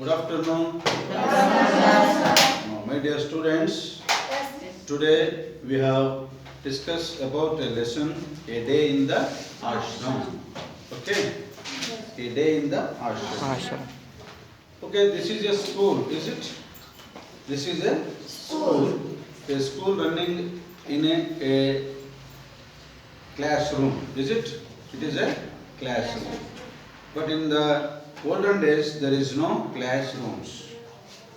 Good afternoon. My dear students, today we have discussed about a lesson, a day in the ashram. Okay? A day in the ashram. Okay, this is a school, is it? This is a school. A school running in a classroom, is it? It is a classroom. But in the olden days, there is no classrooms.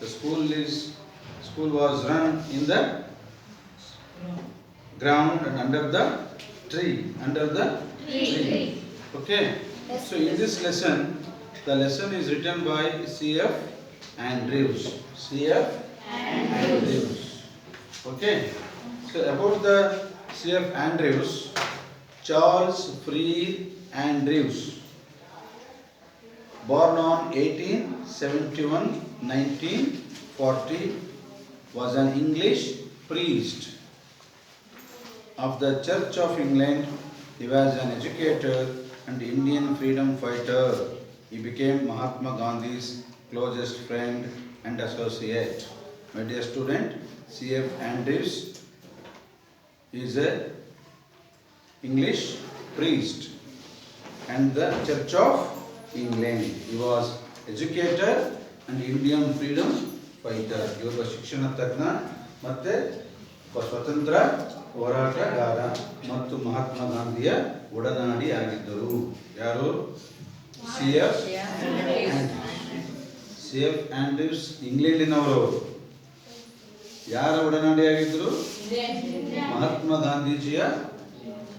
The school was run in the ground and under the tree. Okay. So in this lesson, the lesson is written by C.F. Andrews. C.F. Andrews. Okay. So about the C.F. Andrews, Charles Freer Andrews, born on 1871-1940, was an English priest of the Church of England. He was an educator and Indian freedom fighter. He became Mahatma Gandhi's closest friend and associate. My dear student, C.F. Andrews is a English priest and the Church of England. He was educator and Indian freedom fighter. ಇವರು ಶಿಕ್ಷಣ ತಜ್ಞ ಮತ್ತೆ ಸ್ವತಂತ್ರ ಹೋರಾಟಗಾರ ಮತ್ತು ಮಹಾತ್ಮ ಗಾಂಧಿಯ ಒಡನಾಡಿ ಆಗಿದ್ದರು. ಯಾರು? C.F. ಆಂಡ್ರೂಸ್ ಇಂಗ್ಲೆಂಡಿನವರು. ಯಾರ ಒಡನಾಡಿ ಆಗಿದ್ದರು? ಮಹಾತ್ಮ ಗಾಂಧೀಜಿಯ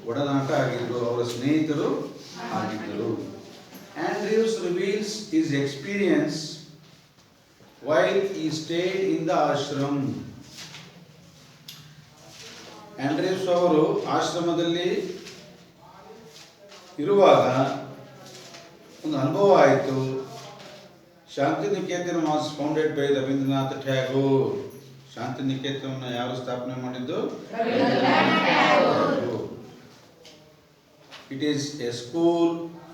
ಒಡನಾಟ ಆಗಿದ್ದರು. ಅವರ ಸ್ನೇಹಿತರು ಆಗಿದ್ದರು. Andrews reveals his experience while he stayed in the ashram. Andrews ಅವರು ಆಶ್ರಮದಲ್ಲಿ ಇರುವಾಗ ಒಂದು ಅನುಭವ ಆಯಿತು. Shantiniketan was founded by Rabindranath Tagore. ಶಾಂತಿನಿಕೇತನವನ್ನು ಯಾರು ಸ್ಥಾಪನೆ ಮಾಡಿದ್ದು? It is a school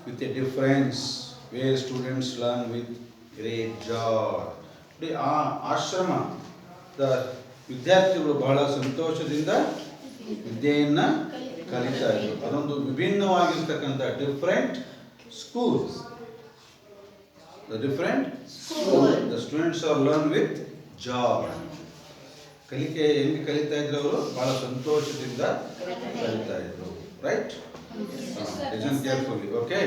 with a difference where students learn with great joy. ಆ ಆಶ್ರಮದ ವಿದ್ಯಾರ್ಥಿಗಳು ಬಹಳ ಸಂತೋಷದಿಂದ ವಿದ್ಯೆಯನ್ನ ಕಲಿತಾ ಇದ್ರು. ಅದೊಂದು ವಿಭಿನ್ನವಾಗಿರ್ತಕ್ಕಂಥ different schools. The students are learn with joy. ಕಲಿಕೆ ಹೆಂಗೆ ಕಲಿತಾ ಇದ್ರು? ಅವರು ಬಹಳ ಸಂತೋಷದಿಂದ ಕಲಿತಾ ಇದ್ರು. Right? Listen carefully, okay?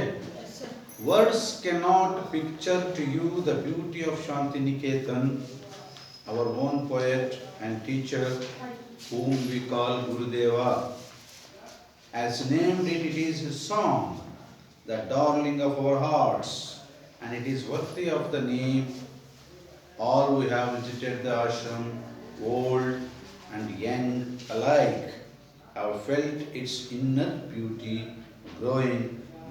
Words cannot picture to you the beauty of Shantiniketan, our own poet and teacher, whom we call Gurudeva. As named it, it is his song, the darling of our hearts, and it is worthy of the name. All who have visited the ashram, old and young alike, have felt its inner beauty growing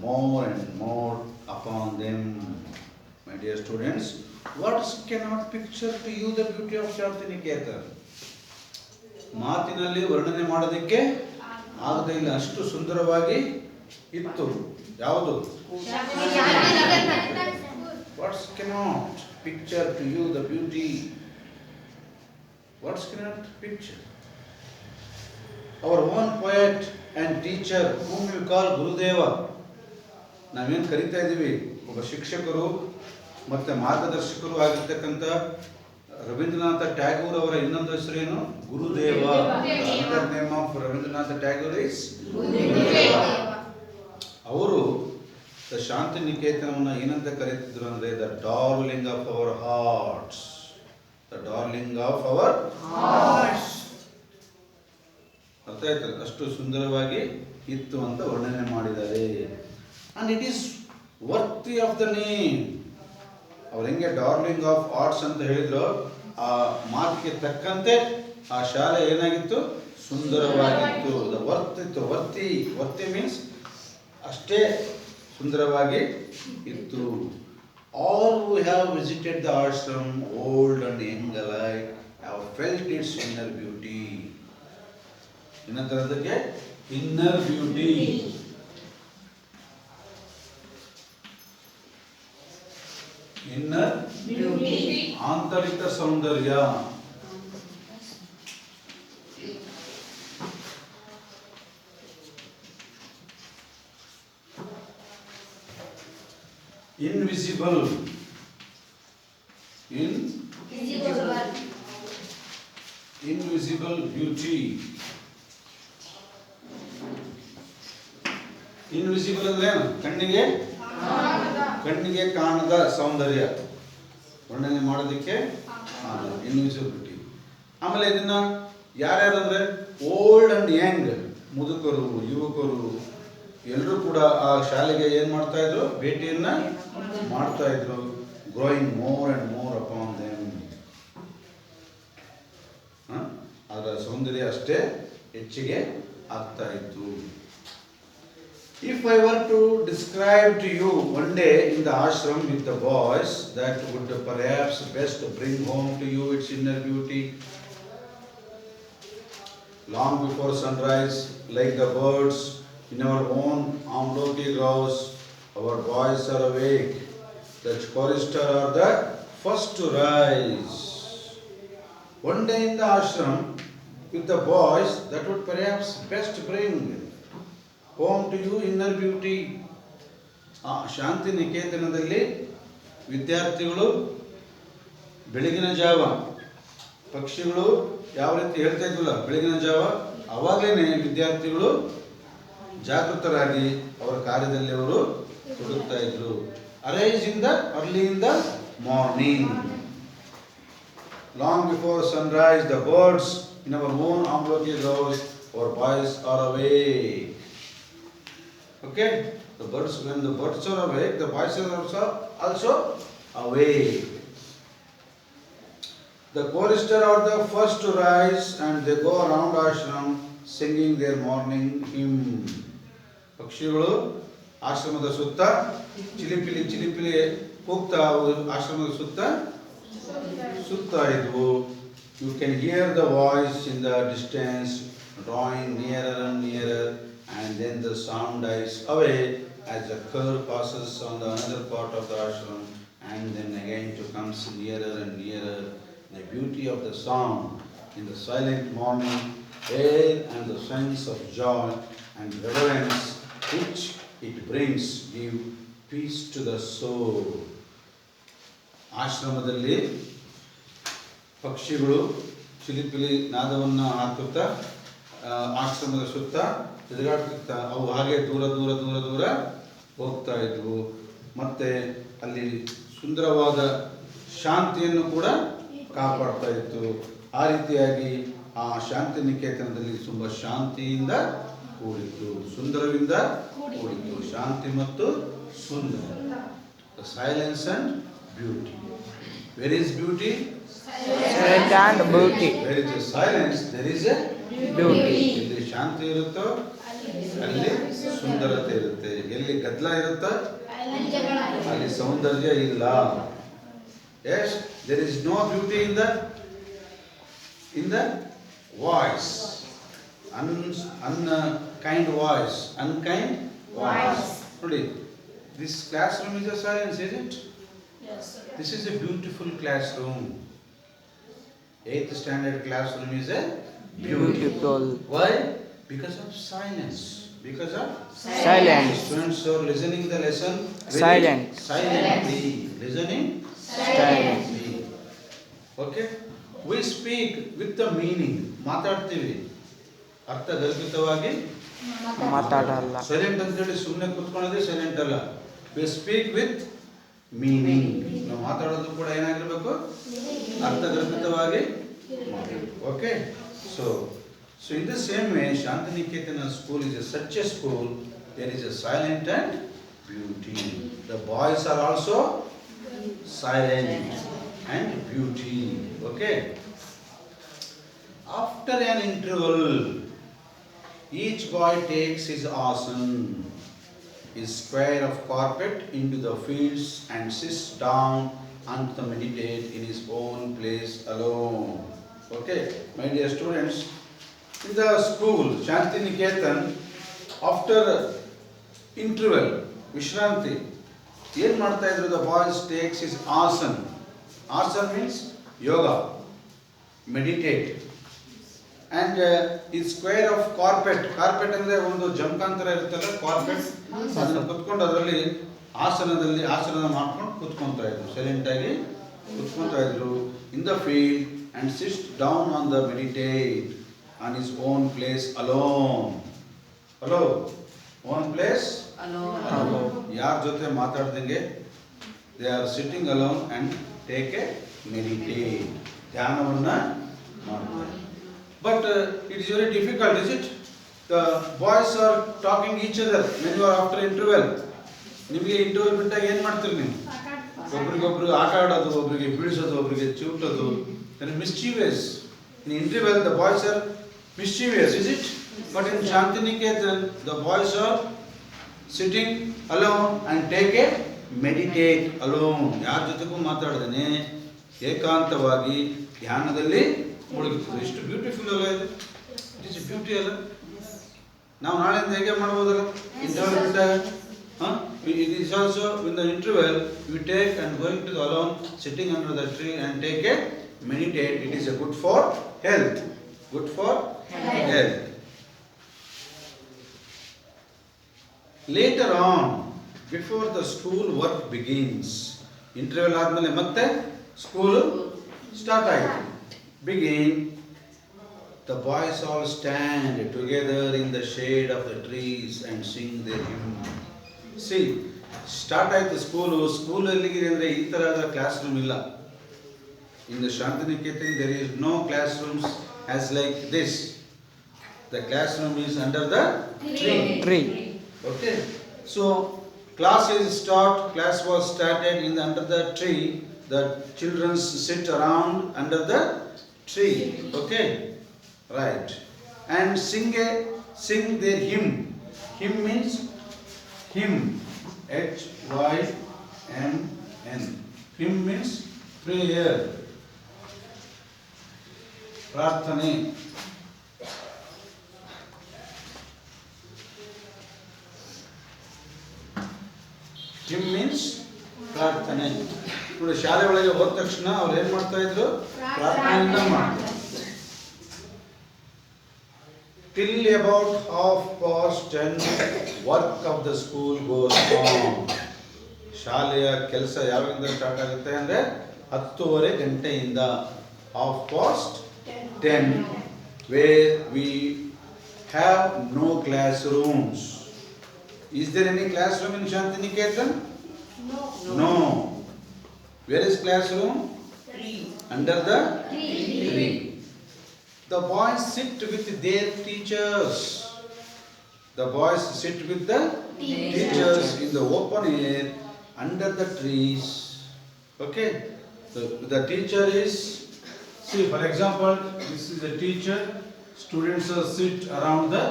more and more upon them. My dear students, words cannot picture to you the beauty of Shantiniketan. ಮಾತಿನಲ್ಲಿ ವರ್ಣನೆ ಮಾಡೋದಕ್ಕೆ ಆಗದೇ ಇಲ್ಲ, ಅಷ್ಟು ಸುಂದರವಾಗಿ ಇತ್ತು. ಯಾವುದು? Words cannot picture to you the beauty. Words cannot picture. Our own poet and teacher, whom we call Gurudeva. ನಾವೇನು ಕರಿತಾ ಇದ್ದೀವಿ, ಒಬ್ಬ ಶಿಕ್ಷಕರು ಮತ್ತು ಮಾರ್ಗದರ್ಶಕರು ಆಗಿರ್ತಕ್ಕಂಥ ರವೀಂದ್ರನಾಥ ಟ್ಯಾಗೋರ್ ಅವರ ಇನ್ನೊಂದು ಹೆಸರೇನು? ಗುರುದೇವ. Another name of Rabindranath Tagore is ಗುರುದೇವ. ಅವರು ಶಾಂತಿನಿಕೇತನವನ್ನು ಏನಂತ ಕರೀತಿದ್ರು ಅಂದರೆ the darling of our hearts. The darling of our hearts. ಅರ್ಥ ಆಯ್ತಲ್ಲ? ಅಷ್ಟು ಸುಂದರವಾಗಿ ಇತ್ತು ಅಂತ ವರ್ಣನೆ ಮಾಡಿದ್ದಾರೆ. And it is worthy of the name. ಅವ್ರು ಹೆಂಗೆ ಡಾರ್ಲಿಂಗ್ ಆಫ್ ಆರ್ಟ್ಸ್ ಅಂತ ಹೇಳಿದ್ರು, ಆ ಮಾತಿಗೆ ತಕ್ಕಂತೆ ಆ ಶಾಲೆ ಏನಾಗಿತ್ತು? ಸುಂದರವಾಗಿತ್ತು. ವರ್ತ್ ಇತ್ತು. ವರ್ತಿ ಮೀನ್ಸ್ ಅಷ್ಟೇ ಸುಂದರವಾಗಿ ಇತ್ತು. All who have visited the ashram, old and young alike, have felt its inner beauty. ಏನಂತರದಕ್ಕೆ? Inner beauty. ಇನ್ನರ್ ಆಂತರಿಕ ಸೌಂದರ್ಯ. Invisible. Invisible beauty. Invisible ಅಂದ್ರೆ ಏನು? ಕಣ್ಣಿಗೆ ಕಾಣದ ಸೌಂದರ್ಯ ವರ್ಣನೆ ಮಾಡೋದಕ್ಕೆ ಇನ್ವಿಸಿಬಿಲಿಟಿ. ಆಮೇಲೆ ಇದನ್ನ ಯಾರ್ಯಾರು ಅಂದ್ರೆ ಓಲ್ಡ್ ಅಂಡ್ ಯಂಗ್, ಮುದುಕರು ಯುವಕರು ಎಲ್ಲರೂ ಕೂಡ ಆ ಶಾಲೆಗೆ ಏನ್ ಮಾಡ್ತಾ ಇದ್ರು, ಭೇಟಿಯನ್ನ ಮಾಡ್ತಾ ಇದ್ರು. Growing more and more upon them. ಅದರ ಸೌಂದರ್ಯ ಅಷ್ಟೇ ಹೆಚ್ಚಿಗೆ ಆಗ್ತಾ ಇತ್ತು. If I were to describe to you one day in the ashram with the boys, that would perhaps best bring home to you its inner beauty. Long before sunrise, like the birds in our own Amloki groves, our boys are awake. The chorister are the first to rise. One day in the ashram with the boys, that would perhaps best bring home to you inner beauty. ಶಾಂತಿ ನಿಕೇತನದಲ್ಲಿ ವಿದ್ಯಾರ್ಥಿಗಳು ಬೆಳಗಿನ ಜಾವ, ಪಕ್ಷಿಗಳು ಯಾವ ರೀತಿ ಹೇಳ್ತಾ ಇದ್ವಲ್ಲ ಬೆಳಗಿನ ಜಾವ, ಅವಾಗಲೇ ವಿದ್ಯಾರ್ಥಿಗಳು ಜಾಗೃತರಾಗಿ ಅವರ ಕಾರ್ಯದಲ್ಲಿ ಅವರು ತೊಡಗ್ತಾ ಇದ್ರು. Arise in the early in the morning. Long before sunrise, the birds in our own Amloki groves, our boys are awake. Okay, the birds, when the birds are awake, the boys are also awake. The chorister are the first to rise and they go around ashram singing their morning hymn. ಪಕ್ಷಿಗಳು ಆಶ್ರಮದ ಸುತ್ತ ಚಿಲಿಪಿಲಿ ಚಿಲಿಪಿಲಿ ಕೂಗ್ತಾ ಆಶ್ರಮದ ಸುತ್ತ ಇದ್ವು. You can hear the voice in the distance drawing nearer and nearer, and then the sound dies away as the curve passes on the another part of the ashram, and then again it comes nearer and nearer. The beauty of the sound in the silent morning air and the sense of joy and reverence which it brings give peace to the soul. ಆಶ್ರಮದಲ್ಲಿ ಪಕ್ಷಿಗಳು ಚಿಲಿಪಿಲಿ ನಾದವನ್ನು ಹಾಕುತ್ತಾ ಆಶ್ರಮದ ಸುತ್ತ ತಿರುಗಾಡ್ತಿರ್ತಾ ಅವು ಹಾಗೆ ದೂರ ದೂರ ದೂರ ದೂರ ಹೋಗ್ತಾ ಇದ್ವು. ಮತ್ತೆ ಅಲ್ಲಿ ಸುಂದರವಾದ ಶಾಂತಿಯನ್ನು ಕೂಡ ಕಾಪಾಡ್ತಾ ಇತ್ತು. ಆ ರೀತಿಯಾಗಿ ಆ ಶಾಂತಿ ನಿಕೇತನದಲ್ಲಿ ತುಂಬ ಶಾಂತಿಯಿಂದ ಕೂಡಿತ್ತು, ಸುಂದರವಿಂದ ಕೂಡಿತ್ತು. ಶಾಂತಿ ಮತ್ತು ಸುಂದರ, silence and beauty. Where is beauty? Silent and beauty. Where is a silence, there is a Beauty. ಎಲ್ಲಿ ಶಾಂತಿ ಇರುತ್ತೋ ಅಲ್ಲಿ ಸುಂದರತೆ ಇರುತ್ತೆ. ಎಲ್ಲಿ ಗದ್ದಲ ಇರುತ್ತೋ ಅಲ್ಲಿ ಸೌಂದರ್ಯ ಇಲ್ಲ. Yes, there is no beauty in the voice. Unkind voice. ನೋಡಿ, this classroom is a silence, is it? Yes, sir. This is a beautiful classroom. 8th standard classroom is a Beautiful. Why? Because of silence. Because of Silence. students are listening the lesson silently. Listening Silently. Okay? We speak with the meaning. ಮಾತಾಡ್ತೀವಿ ಅರ್ಥಗರ್ಭಿತವಾಗಿ ಮಾತಾಡಲ್ಲ. Silent ಅಂತೇಳಿ ಸುಮ್ಮನೆ ಕೂತ್ಕೊಳ್ಳೋದೇ silent ಅಲ್ಲ. We speak with meaning. ನಾವು ಮಾತಾಡೋದು ಕೂಡ ಏನಾಗಿರ್ಬೇಕು? ಅರ್ಥಗರ್ಭಿತವಾಗಿ. Okay? So in the same way, Shantiniketana school is such a school. There is a silent and beauty. The boys are also silent and beauty. Okay. After an interval, each boy takes his asan, his square of carpet, into the fields and sits down and to meditate in his own place alone. Okay, my dear students, in the school Shantiniketan, after interval, Vishranti, ಏನು ಮಾಡ್ತಾ ಇದ್ರು? The boys takes his asan. Asan means yoga, meditate. And ಈ square of carpet. Carpet ಅಂದರೆ ಒಂದು ಜಮಖಾಂತರ ಇರುತ್ತಲ್ಲ, carpet. ಅದನ್ನು ಕುತ್ಕೊಂಡು ಅದರಲ್ಲಿ ಆಸನದ ಮಾಡ್ಕೊಂಡು ಕುತ್ಕೊತಾ ಇದ್ರು, ಸೈಲೆಂಟಾಗಿ ಕುತ್ಕೊತಾ ಇದ್ರು. In the field and sits down on the meditate on his own place alone. Hello, own place alone. ಯಾರ ಜೊತೆ ಮಾತಾಡ್ದಂಗೆ? They are sitting alone and take a meditate. ಧ್ಯಾನವನ್ನು ಮಾಡ್ತಾರೆ. But it is very difficult, is it? The boys are talking each other when you are after interval. ನಿಮಗೆ interval ಬಿಟ್ಟಾಗ ಏನು ಮಾಡ್ತೀರಿ ನೀವು? ಒಬ್ರಿಗೊಬ್ರು ಆಟ ಆಡೋದು, ಒಬ್ರಿಗೆ ಬೀಳಿಸೋದು, ಒಬ್ರಿಗೆ ಚಿವುಟೋದು. Mischievous. In interval the boys are mischievous, is it? But in Shantiniketan the boys are sitting alone and take a meditate alone. ಯಾರ ಜೊತೆಗೂ ಮಾತಾಡದೇನೆ ಏಕಾಂತವಾಗಿ ಧ್ಯಾನದಲ್ಲಿ ಮುಳುಗುತ್ತದೆ. ಎಷ್ಟು ಬ್ಯೂಟಿಫುಲ್ ಅಲ್ಲ ಇದು? ಇಟ್ ಇಸ್ ಬ್ಯೂಟಿ ಅಲ್ಲ? ನಾವು ನಾಳೆಯಿಂದ ಹೇಗೆ ಮಾಡ್ಬೋದಲ್ಲ ಇಂಟರ್ವಲ್ ಬಿಟ್ಟಾಗ? It is also in the interval you take and going to the alone, sitting under the tree and take a meditate. It is a good for health. Good for health. Later on, before the school work begins, interval ಆದ್ಮೇಲೆ ಮತ್ತೆ school start ಆಯಿತು. Begin, the boys all stand together in the shade of the trees and sing their hymn. See, start ಆಯಿತು school. School ಎಲ್ಲಿಗಿದೆ ಅಂದರೆ ಈ ಥರದ class room ಇಲ್ಲ. In the Shantiniketan there is no classrooms as like this. The classroom is under the tree. Okay, so class was started under the tree. The children sit around under the tree. Okay, right. And sing their hymn. Hymn means hymn. H-Y-M-N. Hymn means prayer. ಪ್ರಾರ್ಥನೆ. Hymn means ಪ್ರಾರ್ಥನೆ. ನೋಡಿ, ಶಾಲೆ ಒಳಗೆ ಹೋದ ತಕ್ಷಣ ಅವ್ರು ಏನ್ ಮಾಡ್ತಾ ಇದ್ರು? ಪ್ರಾರ್ಥನೆಯನ್ನ ಮಾಡ್ತಾರೆ. Till about 10:30 work of the school goes on. ಶಾಲೆಯ ಕೆಲಸ ಯಾವಾಗಿಂದ ಸ್ಟಾರ್ಟ್ ಆಗುತ್ತೆ ಅಂದ್ರೆ 10:30 ಗಂಟೆಯಿಂದ 10:30, where we have no classrooms. Is there any classroom in Shantiniketan? No. Where is classroom? Under the tree. The boys sit with their teachers. The boys sit with the teachers in the open air under the trees. Okay. The teacher is, see, for example, this is the teacher. Students sit around the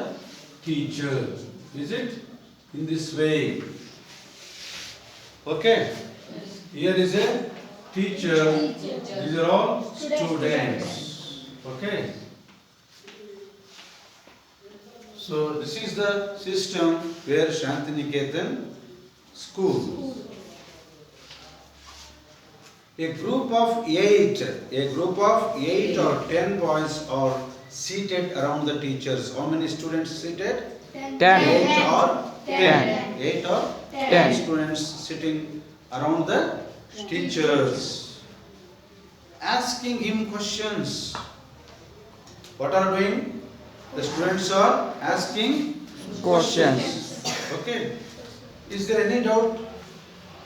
teacher. Is it? In this way. Okay. Here is a teacher. These are all students. Okay. So this is the system where Shantiniketan school. A group of 8 or 10 boys are seated around the teachers. How many students seated? 10. 8 or 10. 10. 8 or 10 students sitting around the teachers, asking him questions. What are doing? The students are asking questions. Okay. Is there any doubt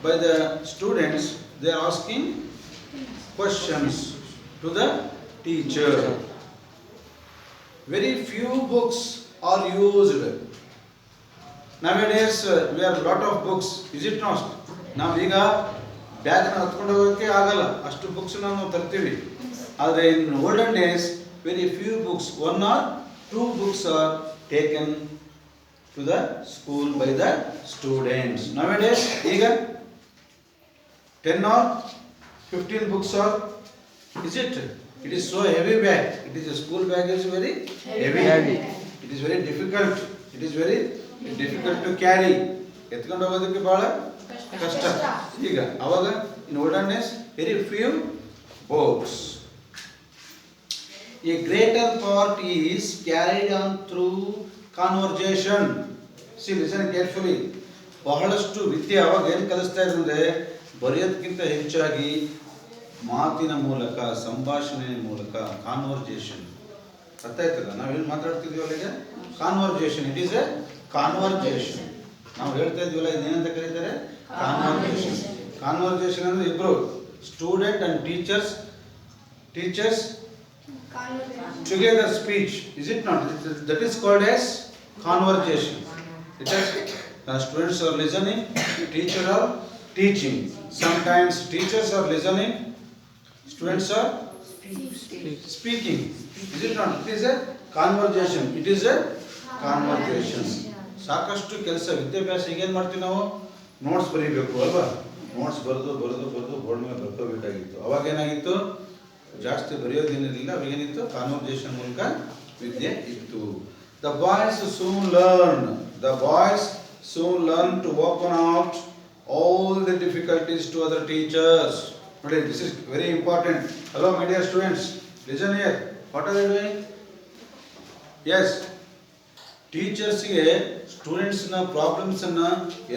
by the students? They are asking questions to the teacher. Very few books are used. Nowadays we have a lot of books, is it not? ನಾವು ಈಗ ಬ್ಯಾಗ್ನ ಹತ್ಕೊಂಡು ಹೋಗೋಕ್ಕೆ ಆಗಲ್ಲ, ಅಷ್ಟು books ನಾವು ತರ್ತೀವಿ. ಆದರೆ in olden days very few books, 1 or 2 books are taken to the school by the students. Nowadays ಈಗ 10 or 15 books are, is it? It is so heavy bag. It is a school bag is very heavy. It is very difficult. It is very difficult to carry. ಎತ್ಕೊಂಡು ಹೋಗೋದಕ್ಕೆ ಬಹಳ ಕಷ್ಟ. ಈಗ ಅವಾಗ in olden days very few books. A greater part is carried on through conversation. See, listen carefully. ಬಹಳಷ್ಟು ವಿದ್ಯೆ ಅವಾಗ ಏನು ಕಲಿಸ್ತಾ ಇದ್ರು ಅಂದರೆ ಬರೆಯೋದಕ್ಕಿಂತ ಹೆಚ್ಚಾಗಿ ಮಾತಿನ ಮೂಲಕ, ಸಂಭಾಷಣೆಯ ಮೂಲಕ, ಕಾನ್ವರ್ಜೇಷನ್. ಅರ್ಥ ಆಯ್ತಲ್ಲ? ನಾವೇನು ಮಾತಾಡ್ತಿದ್ವಲ್ಲ ಈಗ? Conversation. It is A conversation. ನಾವು ಹೇಳ್ತಾ ಇದ್ವಲ್ಲ, ಇದೇನಂತ ಕರೀತಾರೆ? ಕಾನ್ವರ್ಜೇಷನ್. ಕಾನ್ವರ್ಜೇಷನ್ ಅಂದರೆ ಇಬ್ಬರು student and teachers together speech, is it not? That is called as conversation. It is students are listening, teacher are teaching. Sometimes teachers are listening, students are speaking. Is it not? It is a conversation. It is a conversation. ಸಾಕಷ್ಟು ಕೆಲಸ ವಿದ್ಯಾಭ್ಯಾಸ ಈಗ ಏನು ಮಾಡ್ತೀವಿ ನಾವು? Notes ಬರೀಬೇಕು ಅಲ್ವಾ? Notes ಬರೆದು ಬೋರ್ಡ್ ಮೇಲೆ ಬರ್ಕೋಬೇಕಾಗಿತ್ತು. ಅವಾಗ ಏನಾಗಿತ್ತು? ಜಾಸ್ತಿ ಬರೆಯೋದೇನಿರಲಿಲ್ಲ. ಅವಾಗೇನಿತ್ತು? ಕಾನ್ವರ್ಜೇಷನ್ ಮೂಲಕ ವಿದ್ಯೆ ಇತ್ತು. The boys soon learn to open out all the difficulties to other teachers. ನೋಡಿ, this is very important. Hello my dear students, listen here. What are they doing? Yes, teachers ಗೆ students ನ problems ಅನ್ನ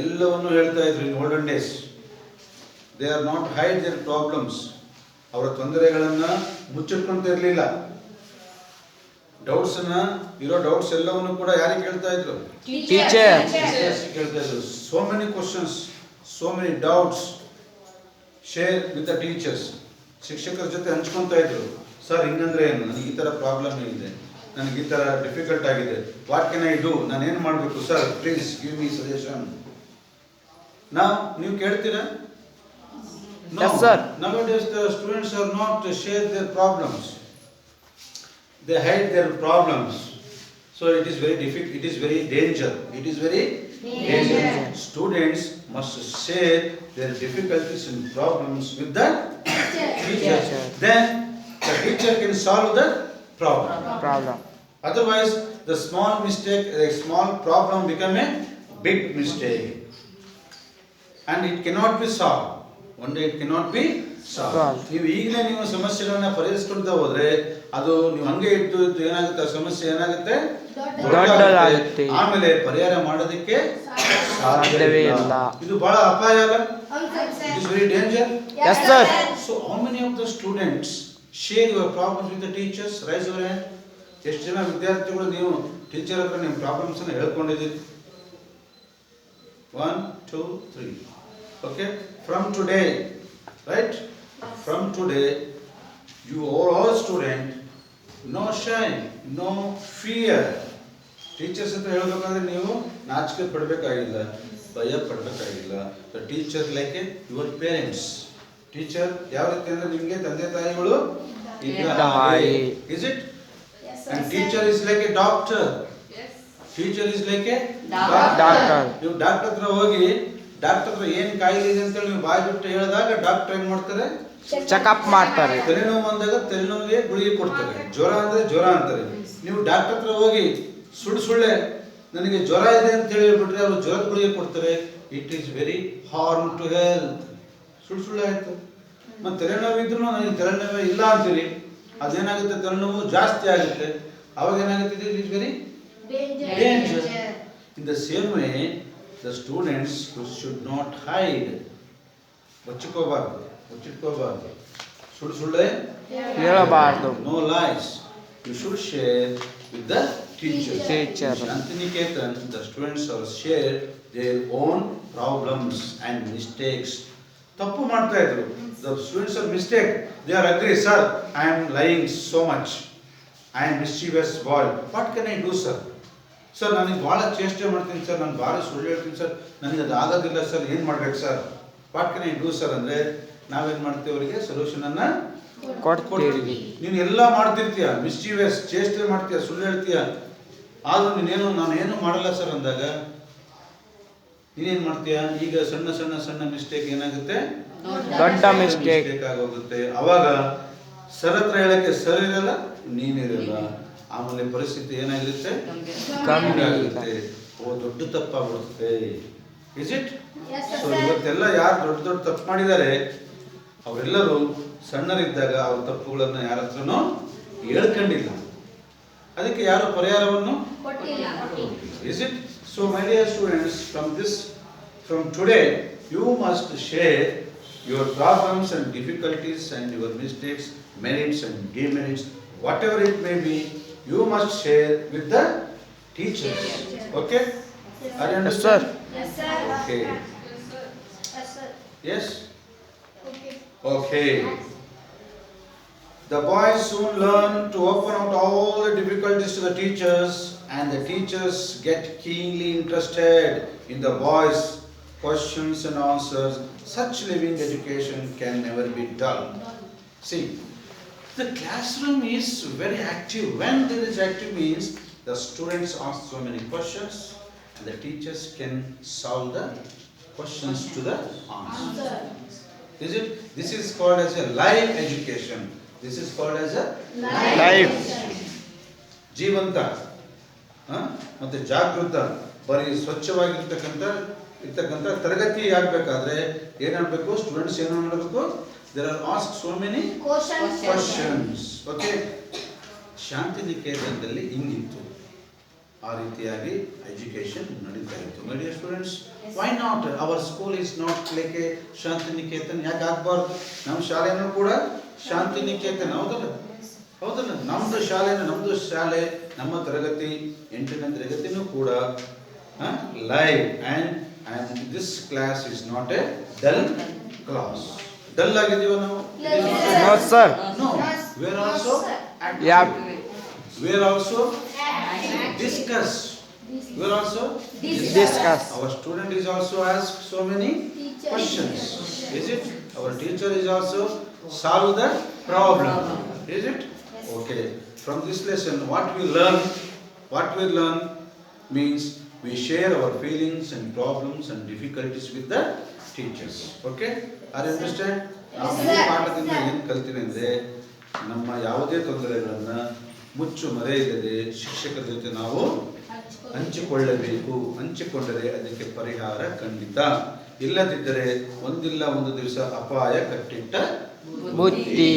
ಎಲ್ಲವನ್ನು ಹೇಳ್ತಾ ಇದ್ರು. In olden days they are not hide their problems. ಅವರ ತೊಂದರೆಗಳನ್ನ ಮುಚ್ಚಿಟ್ಕೊಂತ ಇರಲಿಲ್ಲ. Doubts ಎಲ್ಲವನ್ನು ಕೂಡ ಯಾರಿಗೆ ಕೇಳ್ತಾ ಇದ್ರು? ಟೀಚರ್ಸ್ ಕೇಳ್ತಾ ಇದ್ರು. So many questions, so many doubts share with the teachers. ಶಿಕ್ಷಕರ ಜೊತೆ ಹಂಚ್ಕೊಂತ ಇದ್ರು. ಸರ್ ಹಿಂಗಂದ್ರೆ ಏನು? ನನಗೆ ಈ ತರ ಪ್ರಾಬ್ಲಮ್ ಇದೆ, ನನಗೆ ಈ ತರ ಡಿಫಿಕಲ್ಟ್ ಆಗಿದೆ, ವಾಟ್ ಕ್ಯಾನ್ ಐ ಡೂ? ನಾನು ಏನು ಮಾಡಬೇಕು sir? Please give me suggestion. ನೀವು ಕೇಳ್ತೀರಾ? No, yes, sir. Nowadays the students are not to share their problems. They hide their problems. So it is very difficult. It is very danger. It is very danger. Students must share their difficulties and problems with the teacher. Then the teacher can solve the problem. Otherwise, the small problem become a big mistake, and it cannot be solved. One day it cannot be solved. ನೀವು ಈಗಲೇ ನೀವು ಸಮಸ್ಯೆಗಳನ್ನ ಪರಿಹರಿಸ್ಕೊಳ್ತಾ ಹೋದ್ರೆ ಅದು ನೀವು ಹಂಗೆ ಇದ್ದು ಏನಾಗುತ್ತೆ? ಸಮಸ್ಯೆ ಏನಾಗುತ್ತೆ? ದೊಡ್ಡದಾಗುತ್ತೆ. ಆಮೇಲೆ ಪರಿಹಾರ ಮಾಡೋದಕ್ಕೆ ಸಾಧ್ಯವೇ ಇಲ್ಲ. ಇದು ಬಹಳ ಅಪಾಯ ಅಲ್ಲ? It is very danger. Yes sir. So how many of the students share your problems with the teachers? Raise your hand. ಎಷ್ಟು ಜನ ವಿದ್ಯಾರ್ಥಿಗಳು ನೀವು ಟೀಚರ್ ಹತ್ರ ನಿಮ್ಮ ಪ್ರಾಬ್ಲಮ್ಸ್ ಅನ್ನು ಹೇಳ್ಕೊಂಡಿದ್ದೀರಿ? 1 2 3. Okay, from today, right? From today, you all student, no shame, no fear. Teachers ಹತ್ರ ಹೇಳಬೇಕಾದ್ರೆ ನೀವು ನಾಚಿಕೆ ಪಡಬೇಕಾಗಿಲ್ಲ, ಭಯ ಪಡಬೇಕಾಗಿಲ್ಲ. The teacher like your parents. Teacher ಯಾವ ರೀತಿ ಅಂದ್ರೆ ನಿಮಗೆ ತಂದೆ ತಾಯಿಗಳು ಇದ್ದಾರೆ. Is it? Yes, And teacher is like a doctor. Yes. Teacher is like a Doctor. ನೀವು ಡಾಕ್ಟರ್ ಹತ್ರ ಹೋಗಿ ಡಾಕ್ಟರ್ ಹತ್ರ ಏನು ಕಾಯಿಲೆ ಇದೆ ಅಂತೇಳಿ ನೀವು ಬಾಯಿ ಬಿಟ್ಟು ಹೇಳಿದಾಗ ಡಾಕ್ಟರ್ ಏನು ಮಾಡ್ತಾರೆ? ಚೆಕಪ್ ಮಾಡ್ತಾರೆ. ತಲೆನೋವು ಬಂದಾಗ ತಲೆನೋವಿಗೆ ಗುಳಿಗೆ ಕೊಡ್ತಾರೆ. ಜ್ವರ ಅಂದ್ರೆ ಜ್ವರ ಅಂತಾರೆ. ನೀವು ಡಾಕ್ಟರ್ ಹತ್ರ ಹೋಗಿ ಸುಳ್ಳೆ ನನಗೆ ಜ್ವರ ಇದೆ ಅಂತ ಹೇಳಿಬಿಟ್ರೆ ಅವರು ಜ್ವರದ ಗುಳಿಗೆ ಕೊಡ್ತಾರೆ. It is very harm to health. ಸುಳ್ಳು ಆಯ್ತು. ಮತ್ತು ತಲೆನೋವು ಇದ್ರೂ ನನಗೆ ತಲೆನೋವೇ ಇಲ್ಲ ಅಂತೀರಿ, ಅದೇನಾಗುತ್ತೆ? ತಲೆನೋವು ಜಾಸ್ತಿ ಆಗುತ್ತೆ. ಅವಾಗ ಏನಾಗುತ್ತೆ? It is very danger. In the same way, the students should not hide. ಮುಚ್ಚಿಟ್ಕೋಬಾರ್ದು. ಸುಳ್ಳೆ ಹೇಳಬಾರ್ದು. No lies. You should share with the teacher. Shantiniketan, the students are share their own problems and mistakes. ತಪ್ಪು ಮಾಡ್ತಾ ಇದ್ರು. The students are mistake. They are agree, sir, I am lying so much. I am mischievous boy. What can I do, sir? Sir ನನಗೆ ಭಾಳ ಚೇಷ್ಟೆ ಮಾಡ್ತೀನಿ sir, ನಾನು ಭಾಳ ಸುಳ್ಳು ಹೇಳ್ತೀನಿ ಸರ್, ನನಗೆ ಅದು ಆಗೋದಿಲ್ಲ ಸರ್, ಏನು ಮಾಡ್ಬೇಕು sir? What can I do sir ಅಂದರೆ ನಾವೇನು ಮಾಡ್ತೀವಿ? ಅವರಿಗೆ ಸೊಲ್ಯೂಷನನ್ನು ಕೊಡ್ತೀವಿ. ನೀನು ಎಲ್ಲ ಮಾಡ್ತಿರ್ತೀಯ, ಮಿಸ್ಚೀವಿಯಸ್ ಚೇಷ್ಟೆ ಮಾಡ್ತೀಯ, ಸುಳ್ಳು ಹೇಳ್ತೀಯ, ಆದರೂ ನಾನೇನು ಮಾಡಲ್ಲ ಸರ್ ಅಂದಾಗ ನೀನೇನು ಮಾಡ್ತೀಯ? ಈಗ ಸಣ್ಣ ಮಿಸ್ಟೇಕ್ ಏನಾಗುತ್ತೆ? ದೊಡ್ಡ ಮಿಸ್ಟೇಕ್ ಆಗೋಗುತ್ತೆ. ಅವಾಗ ಸರ್ ಹತ್ರ ಹೇಳಕ್ಕೆ ಸರ್ ಇರಲ್ಲ, ನೀನಿರಲ್ಲ. ಆಮೇಲೆ ಪರಿಸ್ಥಿತಿ ಏನಾಗಿರುತ್ತೆ? ಕಮ್ಮಿ ಆಗುತ್ತೆ. ದೊಡ್ಡ ತಪ್ಪಾಗ್ಬಿಡುತ್ತೆ. Is it? Yes, so sir. ಇವತ್ತೆಲ್ಲ ಯಾರು ದೊಡ್ಡ ದೊಡ್ಡ ತಪ್ಪು ಮಾಡಿದ್ದಾರೆ ಅವರೆಲ್ಲರೂ ಸಣ್ಣರಿದ್ದಾಗ ಅವ್ರ ತಪ್ಪುಗಳನ್ನು ಯಾರ ಹತ್ರನೂ ಹೇಳ್ಕೊಂಡಿಲ್ಲ, ಅದಕ್ಕೆ ಯಾರು ಪರಿಹಾರವನ್ನು ಕೊಟ್ಟಿಲ್ಲ. is it? So my dear students, from today you must share your problems and difficulties and your mistakes, merits and demerits, whatever it may be, you must share with the teachers. Okay? Are you understand? Yes, sir. Okay. Yes, sir. Yes? Okay. Okay. The boys soon learn to open out all the difficulties to the teachers, and the teachers get keenly interested in the boys' questions and answers. Such living education can never be dull. See, the classroom is very active. When there is active means the students ask so many questions and the teachers can solve the questions to the answer. Is it? This is called as a live education. This is called as a Live. ಜೀವಂತ ಮತ್ತೆ ಜಾಗೃತ ಬರೀ ಸ್ವಚ್ಛವಾಗಿರ್ತಕ್ಕಂಥ ತರಗತಿ ಆಗಬೇಕಾದ್ರೆ ಏನಾಗಬೇಕು, students ಏನು ಮಾಡಬೇಕು, there are ask so many questions. Okay, ಶಾಂತಿನಿಕೇತನದಲ್ಲಿ ಹಿಂಗಿತ್ತು, ಆ ರೀತಿಯಾಗಿ ಎಜುಕೇಶನ್ ನಡೀತಾ ಇತ್ತು. My dear students, why not our school is not like a Shantiniketan? ಯಾಕೆ ಆಗಬಾರ್ದು? ನಮ್ಮ ಶಾಲೆನೂ ಕೂಡ ಶಾಂತಿನಿಕೇತನ, ಹೌದಲ್ಲ? ಹೌದಲ್ಲ? ನಮ್ಮದು ಶಾಲೆ, ನಮ್ಮ ತರಗತಿ 8ನೇ ತರಗತಿನೂ ಕೂಡ live, and this class is not a dull class. Dull ಆಗಿದೀವ ನಾವು? No, sir. No, we are also active. Yeah. We are also discuss. We are also Discuss. Our student is also asked so many questions. Is it? Our teacher is also solve the problem. Is it? Okay. From this lesson, what we learn means we share our feelings and problems and difficulties with the teachers. Okay? Are you understand? ನಾವು ಈ ಪಾಠದಿಂದ ಏನು ಕಲ್ತೀವಿ ಅಂದರೆ, ನಮ್ಮ ಯಾವುದೇ ತೊಂದರೆಗಳನ್ನು ಮುಚ್ಚು ಮರೆಯಿಲ್ಲದೆ ಶಿಕ್ಷಕರ ಜೊತೆ ನಾವು ಹಂಚಿಕೊಳ್ಳಬೇಕು. ಹಂಚಿಕೊಂಡರೆ ಅದಕ್ಕೆ ಪರಿಹಾರ ಖಂಡಿತ, ಇಲ್ಲದಿದ್ದರೆ ಒಂದಿಲ್ಲ ಒಂದು ದಿವಸ ಅಪಾಯ ಕಟ್ಟಿಟ್ಟ ಬುದ್ಧಿ.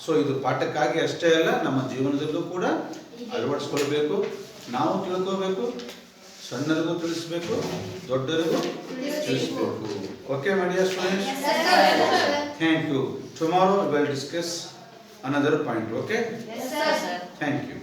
ಸೊ ಇದು ಪಾಠಕ್ಕಾಗಿ ಅಷ್ಟೇ ಅಲ್ಲ, ನಮ್ಮ ಜೀವನದಲ್ಲೂ ಕೂಡ ಅಳವಡಿಸ್ಕೊಳ್ಬೇಕು. ನಾವು ತಿಳ್ಕೋಬೇಕು, ಸಣ್ಣರಿಗೂ ತಿಳಿಸ್ಬೇಕು, ದೊಡ್ಡರಿಗೂ ತಿಳಿಸ್ಬೇಕು. Okay my dear students, thank you. Tomorrow we will discuss another point. Okay? Yes, sir. Thank you.